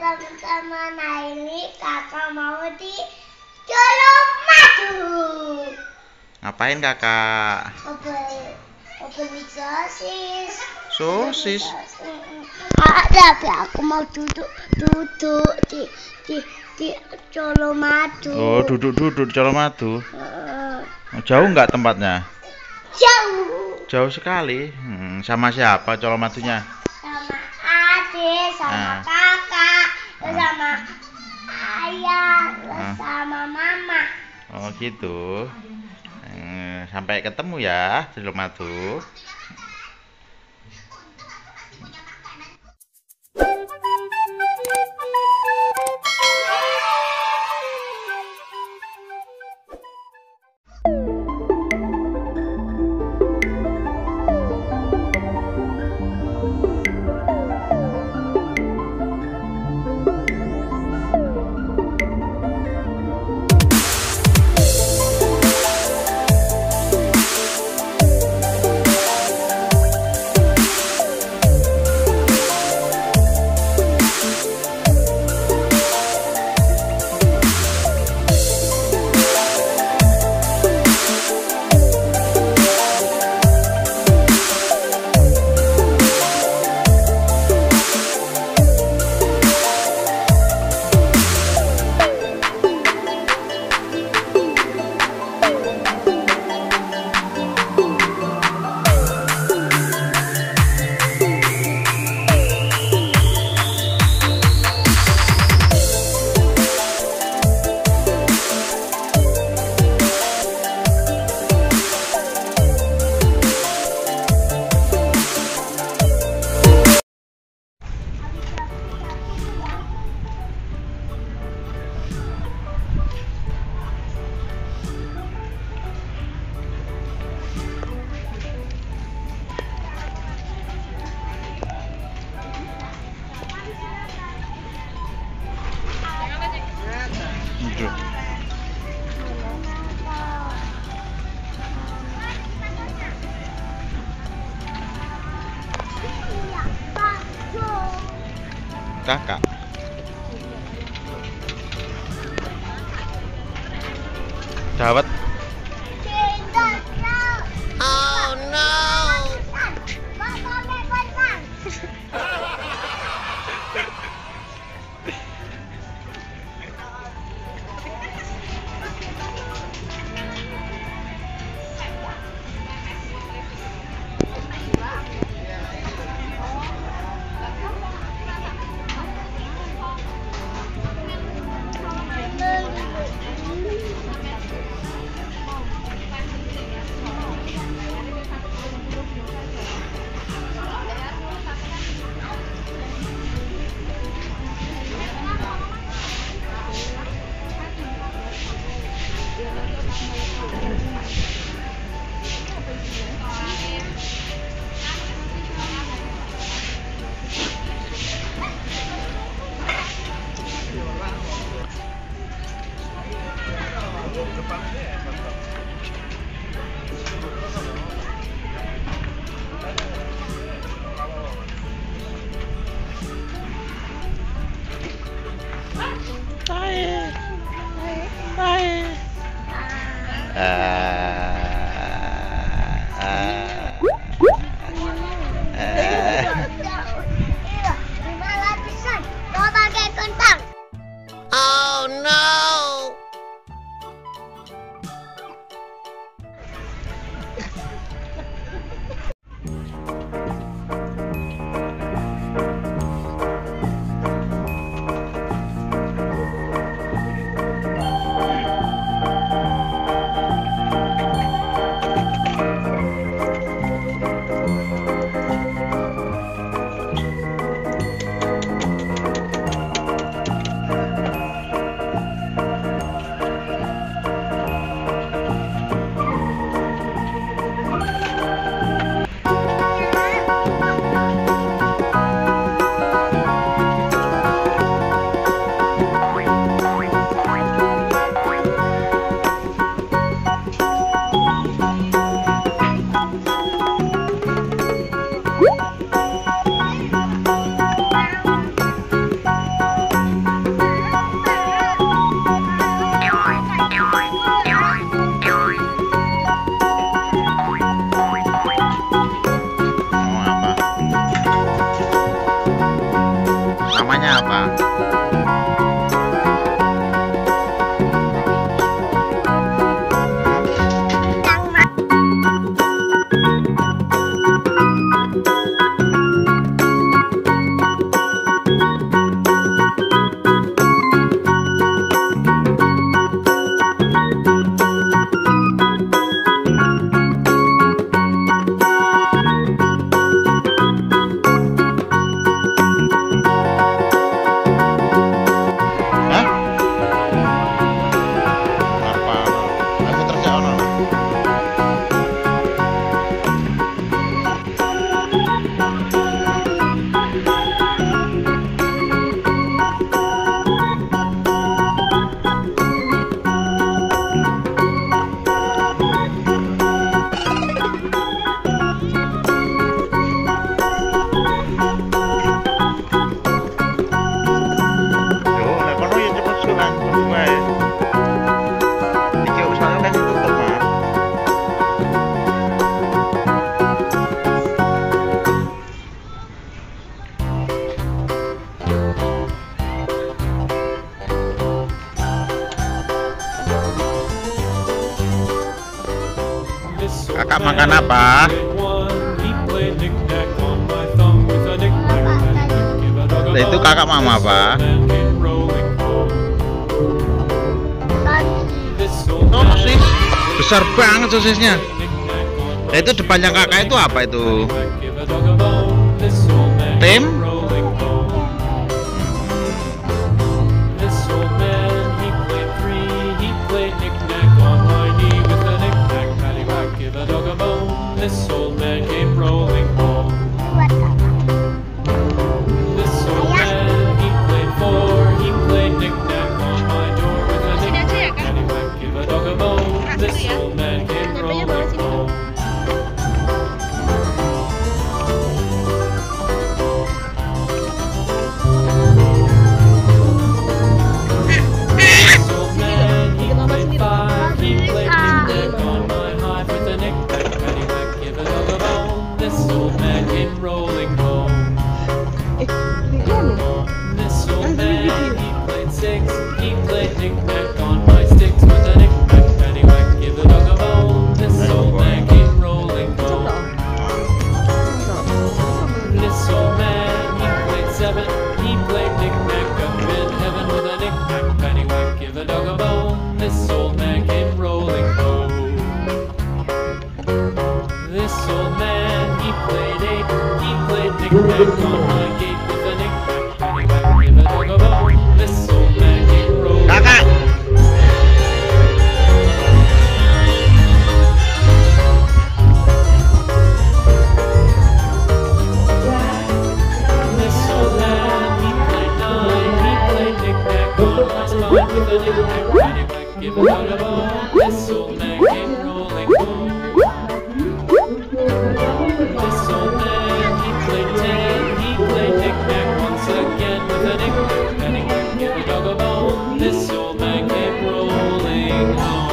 teman-teman, nah ini kakak mau di Tjolomadoe. Ngapain kakak? Mau beli sosis. Sosis? Tapi aku mau duduk di Tjolomadoe. Oh, duduk di Tjolomadoe. Jauh nggak tempatnya? Jauh sekali. Sama siapa Tjolomadoe-nya? Sama Adek, sama kakak, sama ayah, sama mama. Oh gitu. Sampai ketemu ya di Tjolomadoe. Kakak. Dawet. Oh no. Kakak makan apa? Nah, itu kakak mama apa? Sosis. Besar banget sosisnya. Nah, itu depannya kakak itu apa itu? Tim? This old man came rolling home. This old man, he played four. He played knick-knack on my door with a knick-knack. Paddywhack, give a dog a bone. This old man came rolling home. This old man, he played five. He played knick-knack on my hive with a knick-knack. This old man came rolling home. This old man, he played six. He played knick-knack on my sticks with a knick-knack, paddywhack, give the dog a bone. This old man came rolling home. This old man, he played seven. He played knick-knack up in heaven with a knick-knack, paddywhack, give the dog a bone. This old man came rolling home. This old man, he played eight. He played knick-knack on my gate with a knick-knack, paddywhack, give a dog a bone. This old man came rolling. Kakak. This old man, he played nine. He played knick-knack on my spine with a knick-knack, paddywhack, give a dog a bone. This old man came rolling home. This old man, he played ten. He played knick-knack once again with a knick-knack, paddywhack, give a dog a bone. This old man came rolling home.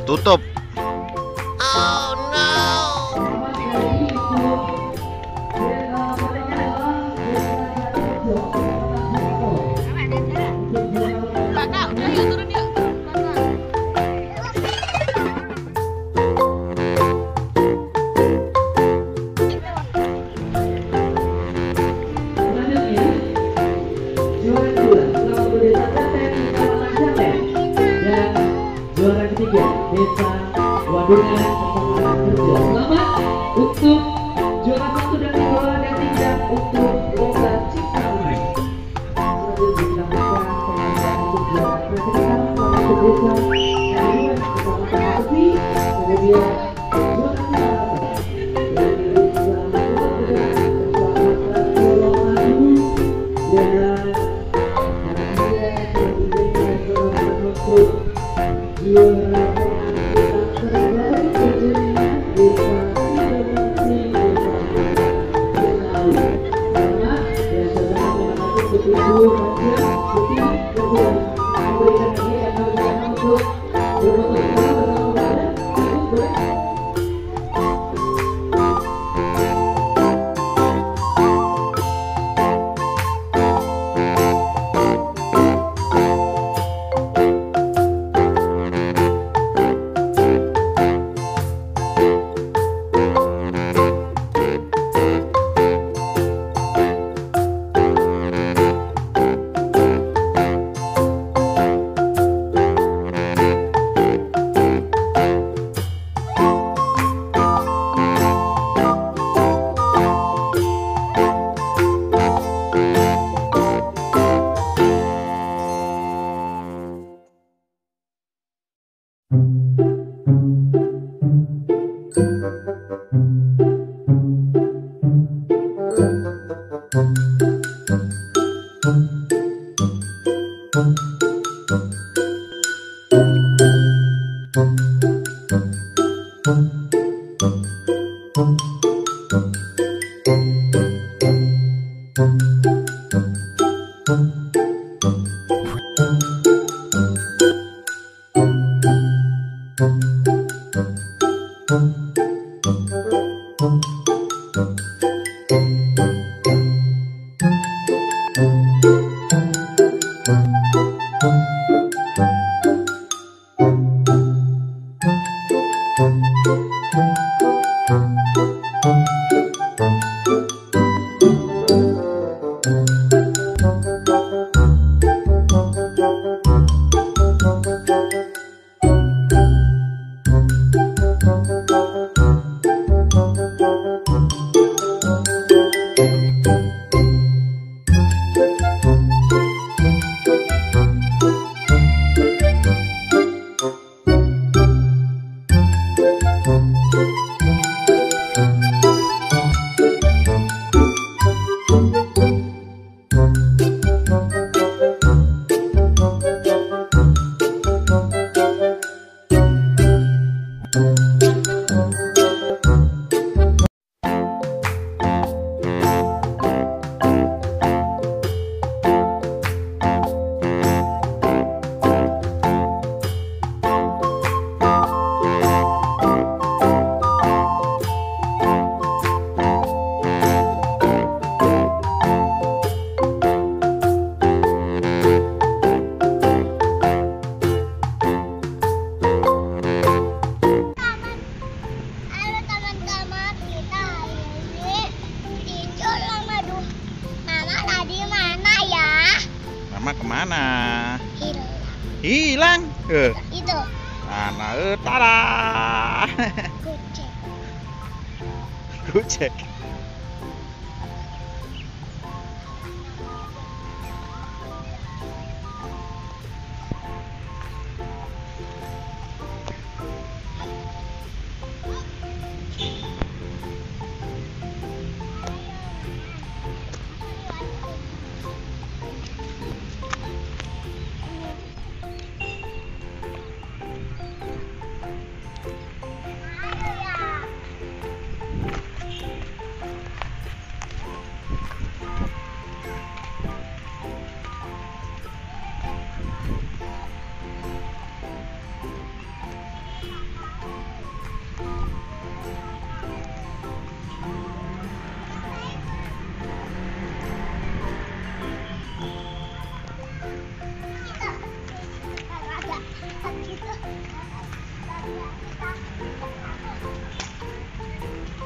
Tutup. Oh no. Kakak, udah yuk turun yuk. Selanjutnya, juara kedua selalu Wisata Kuliner dan juara ketiga Desa Wadungan Kecamatan Kerja. Selamat untuk juara satu dan dua dan tiga untuk Desa Cipta. Selanjutnya dilakukan penghargaan untuk juara ketiga untuk Desa Jalan Kecamatan Kasih. Kemudian juara Mama kemana? Hilang. Hilang? Itu. Mana? Tada! Kucing. Kucek.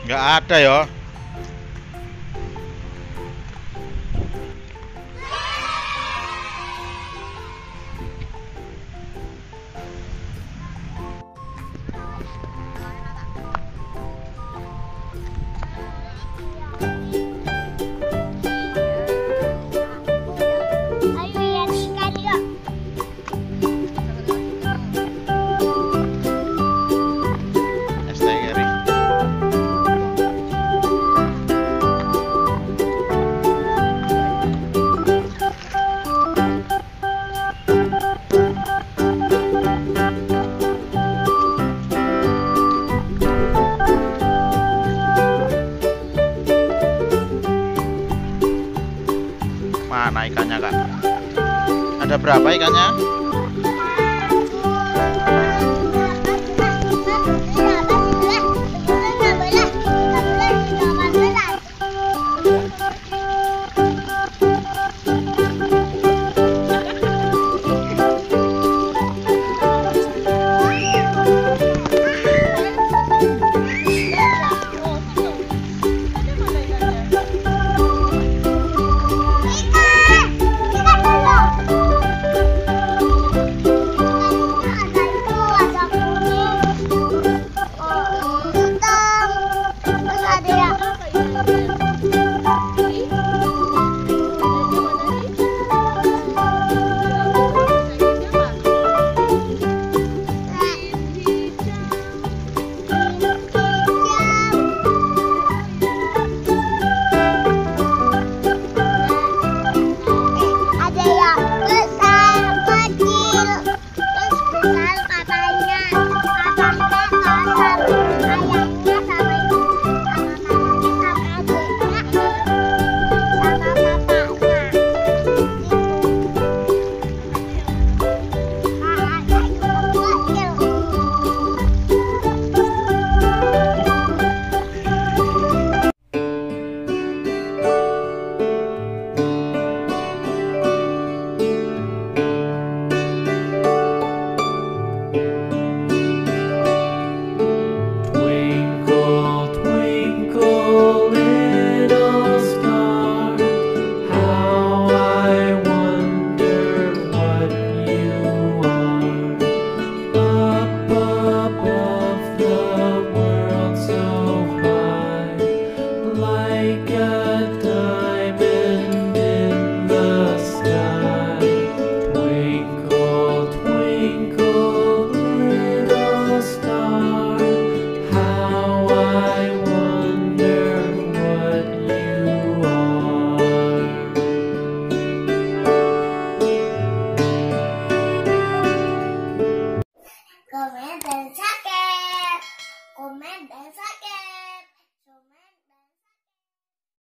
Nggak ada ya. Ayo lihat ikan yuk. Mana ikannya, Kak? Ada berapa ikannya?